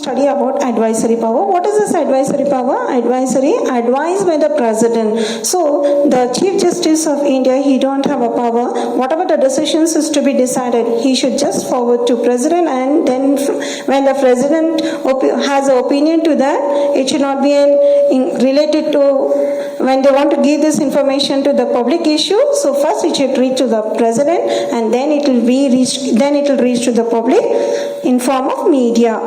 study about advisory power. What is this advisory power? Advisory, advised by the president. So the Chief Justice of India, he don't have a power. Whatever the decisions is to be decided, he should just forward to president, and then when the president has an opinion to that, it should not be related to when they want to give this information to the public issue. So first it should reach to the president, and then it will reach to the public in form of media.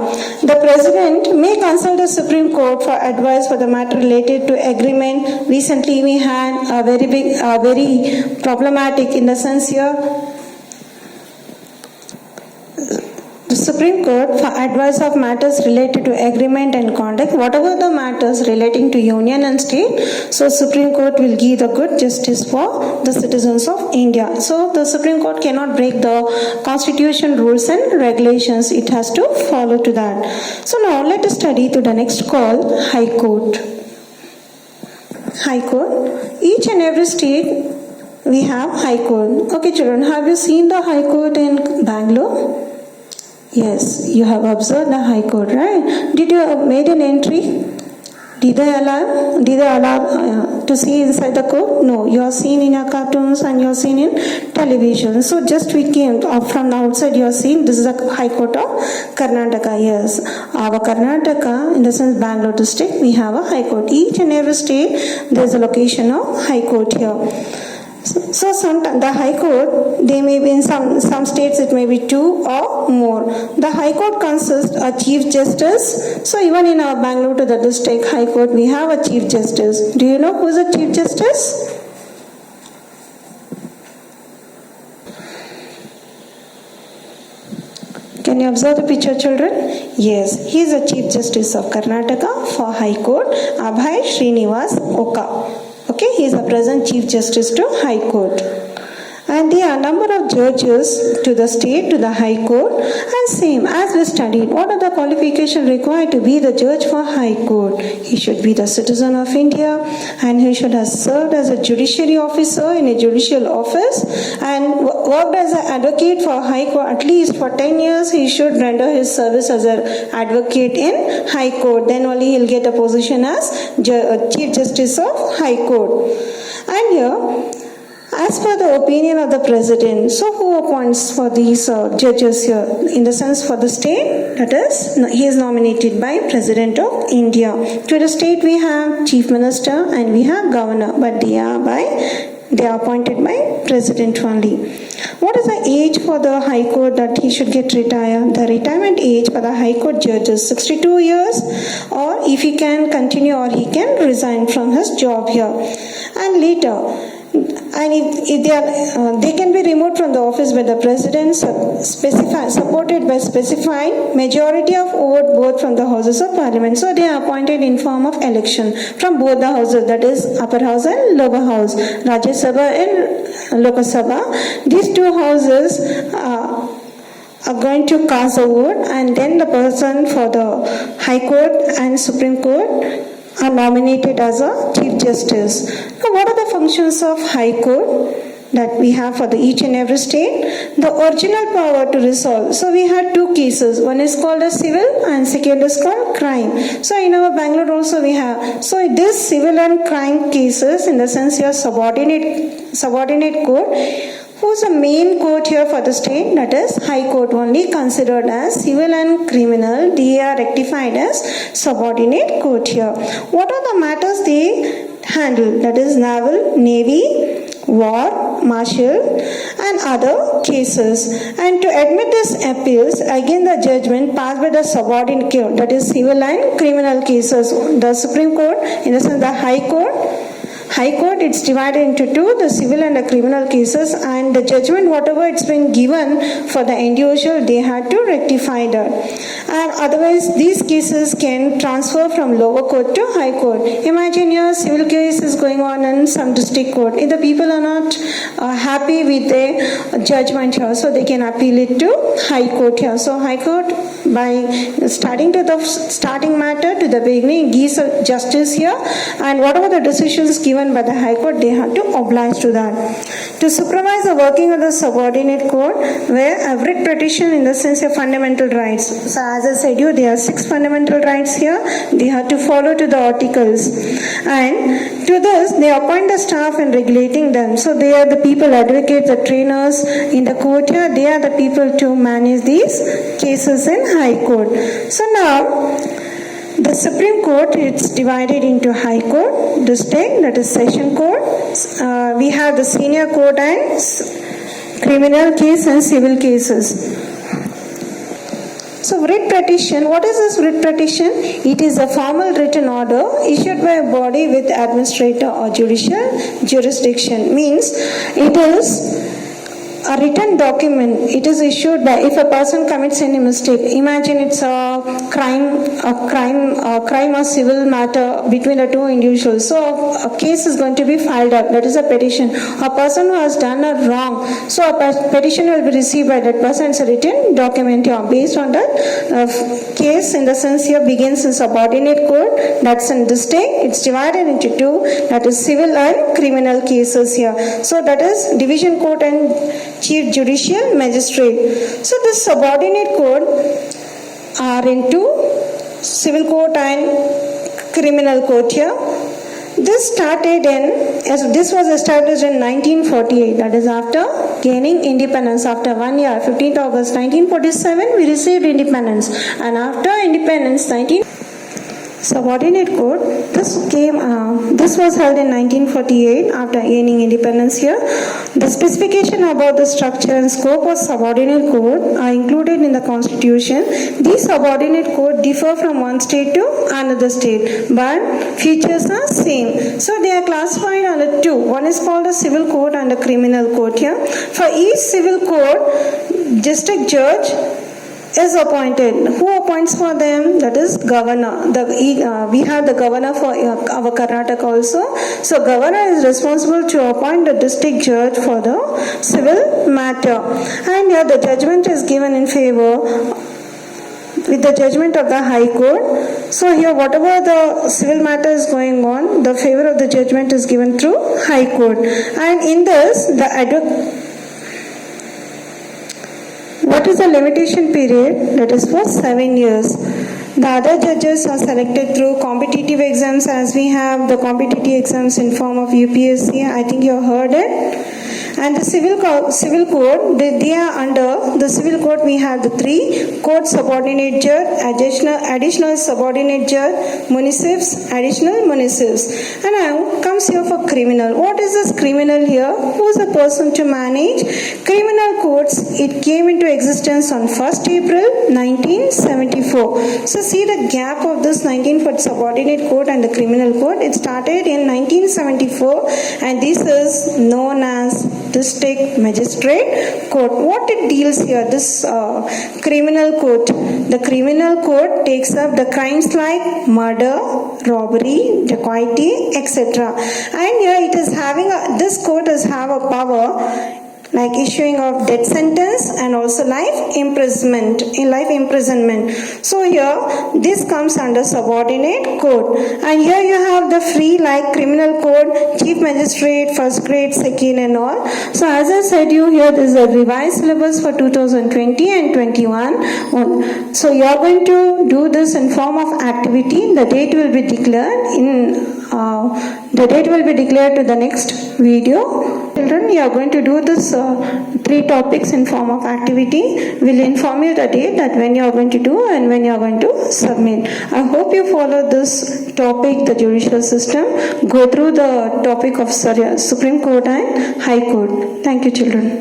The president may consult the Supreme Court for advice for the matter related to agreement. Recently we had a very problematic in the sense here. The Supreme Court for advice of matters related to agreement and conduct, whatever the matters relating to union and state, so Supreme Court will give the good justice for the citizens of India. So the Supreme Court cannot break the constitution rules and regulations, it has to follow to that. So now let us study to the next called High Court. High Court, each and every state we have High Court. Okay children, have you seen the High Court in Bangalore? Yes, you have observed the High Court, right? Did you made an entry? Did they allow to see inside the court? No, you are seen in your cartoons and you are seen in television. So just we came from the outside, you are seen this is the High Court of Karnataka. Yes, our Karnataka, in the sense Bangalore district, we have a High Court. Each and every state there is a location of High Court here. So sometimes the High Court, they may be in some states it may be 2 or more. The High Court consists of Chief Justice. So even in our Bangalore to the district High Court, we have a Chief Justice. Do you know who is a Chief Justice? Can you observe the picture, children? Yes, he is the Chief Justice of Karnataka for High Court, Abhay Srinivas Oka. Okay, he is the present Chief Justice to High Court. And there are a number of judges to the state, to the High Court. And same as we studied, what are the qualifications required to be the judge for High Court? He should be the citizen of India, and he should have served as a judiciary officer in a judicial office and worked as an advocate for High Court. At least for 10 years he should render his service as an advocate in High Court. Then only he'll get a position as Chief Justice of High Court. And here, as per the opinion of the president, so who appoints for these judges here? In the sense for the state, that is, he is nominated by President of India. To the state we have Chief Minister and we have Governor, but they are appointed by President only. What is the age for the High Court that he should get retired? The retirement age for the High Court judge is 62 years, or if he can continue or he can resign from his job here. And later, and if they can be removed from the office by the president, supported by specified majority of vote from the houses of parliament. So they are appointed in form of election from both the houses, that is upper house and lower house, Rajya Sabha and Lok Sabha. These two houses are going to cast a vote, and then the person for the High Court and Supreme Court are nominated as a Chief Justice. Now, what are the functions of High Court that we have for each and every state? The original power to resolve. So we had 2 cases. One is called as civil and second is called crime. So in our Bangalore also we have. So this civil and crime cases, in the sense here subordinate court. Who's the main court here for the state? That is High Court, only considered as civil and criminal. They are rectified as subordinate court here. What are the matters they handle? That is naval, navy, war, martial and other cases. And to admit these appeals, again the judgment passed by the subordinate court, that is civil and criminal cases. The Supreme Court, in the sense the High Court, it's divided into 2, the civil and the criminal cases, and the judgment, whatever it's been given for the individual, they had to rectify that. And otherwise, these cases can transfer from lower court to High Court. Imagine your civil case is going on in some district court. If the people are not happy with the judgment here, so they can appeal it to High Court here. So High Court, by starting matter to the beginning, gives a justice here, and whatever the decisions given given by the High Court, they have to oblige to that. To supervise the working of the subordinate court, where a writ petition in the sense of fundamental rights. So as I said you, there are 6 fundamental rights here. They have to follow to the articles. And to this, they appoint the staff in regulating them. So they are the people, advocates, the trainers in the court here. They are the people to manage these cases in High Court. So now, the Supreme Court, it's divided into High Court, District, that is Session Court. We have the Senior Court and criminal case and civil cases. So writ petition, what is this writ petition? It is a formal written order issued by a body with administrator or judicial jurisdiction. Means it is a written document. It is issued by, if a person commits any mistake, imagine it's a crime or civil matter between the two individuals. So a case is going to be filed up. That is a petition. A person who has done a wrong, so a petition will be received by that person. It's a written document here. Based on that case, in the sense here begins in subordinate court. That's in the state. It's divided into 2. That is civil and criminal cases here. So that is division court and Chief Judicial Magistrate. So this subordinate court are into civil court and criminal court here. This was established in 1948, that is after gaining independence. After 1 year, 15th August 1947, we received independence. And after independence, subordinate court, this was held in 1948 after gaining independence here. The specification about the structure and scope of subordinate court are included in the constitution. These subordinate court differ from one state to another state, but features are same. So they are classified under 2. One is called a civil court and a criminal court here. For each civil court, district judge is appointed. Who appoints for them? That is governor. We have the governor for our Karnataka also. So governor is responsible to appoint the district judge for the civil matter. And here the judgment is given in favor with the judgment of the High Court. So here whatever the civil matter is going on, the favor of the judgment is given through High Court. And in this, what is the limitation period? That is for 7 years. The other judges are selected through competitive exams, as we have the competitive exams in form of UPSC. I think you have heard it. And the civil court, they are under the civil court. We have the 3 court subordinate judge, additional subordinate judge, municipes, additional municipes. And now comes here for criminal. What is this criminal here? Who is the person to manage? Criminal courts, it came into existence on 1st April 1974. So see the gap of this 19 subordinate court and the criminal court. It started in 1974 and this is known as District Magistrate Court. What it deals here, this criminal court. The criminal court takes up the crimes like murder, robbery, dacoity, etc. And here it is having this court has have a power like issuing of death sentence and also life imprisonment. So here this comes under subordinate court, and here you have the free like criminal court, chief magistrate, first grade, second and all. So as I said you, here there is a revised syllabus for 2020 and 21. So you are going to do this in form of activity. The date will be declared to the next video. Children, you are going to do this 3 topics in form of activity. We'll inform you the date that when you are going to do and when you are going to submit. I hope you follow this topic, the judicial system. Go through the topic of Supreme Court and High Court. Thank you, children.